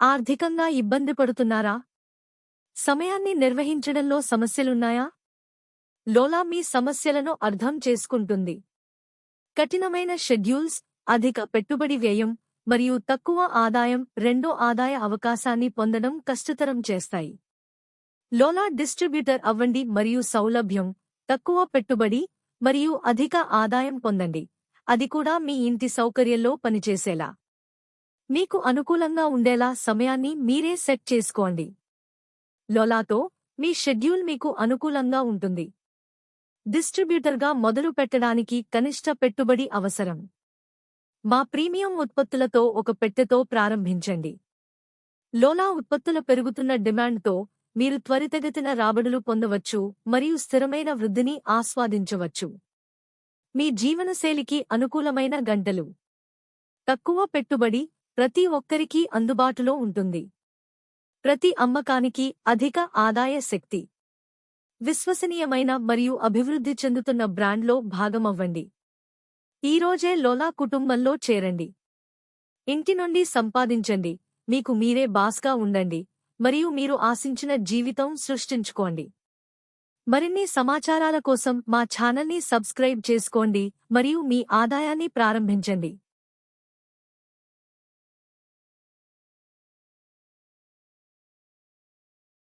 ఆర్థికంగా ఇబ్బంది పడుతున్నారా? సమయాన్ని నిర్వహించడంలో సమస్యలున్నాయా? లోలా మీ సమస్యలను అర్థం చేసుకుంటుంది. కఠినమైన షెడ్యూల్స్, అధిక పెట్టుబడి వ్యయం మరియు తక్కువ ఆదాయం రెండో ఆదాయ అవకాశాన్ని పొందడం కష్టతరం చేస్తాయి. లోలా డిస్ట్రిబ్యూటర్ అవ్వండి మరియు సౌలభ్యం, తక్కువ పెట్టుబడి మరియు అధిక ఆదాయం పొందండి, అది కూడా మీ ఇంటి సౌకర్యంలో పనిచేసేలా. మీకు అనుకూలంగా ఉండేలా సమయాన్ని మీరే సెట్ చేసుకోండి. లోలాతో మీ షెడ్యూల్ మీకు అనుకూలంగా ఉంటుంది. డిస్ట్రిబ్యూటర్గా మొదలు పెట్టడానికి కనిష్ట పెట్టుబడి అవసరం. మా ప్రీమియం ఉత్పత్తులతో ఒక పెట్టెతో ప్రారంభించండి. లోలా ఉత్పత్తుల పెరుగుతున్న డిమాండ్తో మీరు త్వరితగతిన రాబడులు పొందవచ్చు మరియు స్థిరమైన వృద్ధిని ఆస్వాదించవచ్చు. మీ జీవనశైలికి అనుకూలమైన గంటలు. తక్కువ పెట్టుబడి, ప్రతి ఒక్కరికీ అందుబాటులో ఉంటుంది. ప్రతి అమ్మకానికి అధిక ఆదాయ శక్తి. విశ్వసనీయమైన మరియు అభివృద్ధి చెందుతున్న బ్రాండ్లో భాగమవ్వండి. ఈరోజే లోలా కుటుంబంలో చేరండి. ఇంటి నుండి సంపాదించండి, మీకు మీరే బాస్గా ఉండండి మరియు మీరు ఆశించిన జీవితం సృష్టించుకోండి. మరిన్ని సమాచారాల కోసం మా ఛానల్ని సబ్స్క్రైబ్ చేసుకోండి మరియు మీ ఆదాయాన్ని ప్రారంభించండి.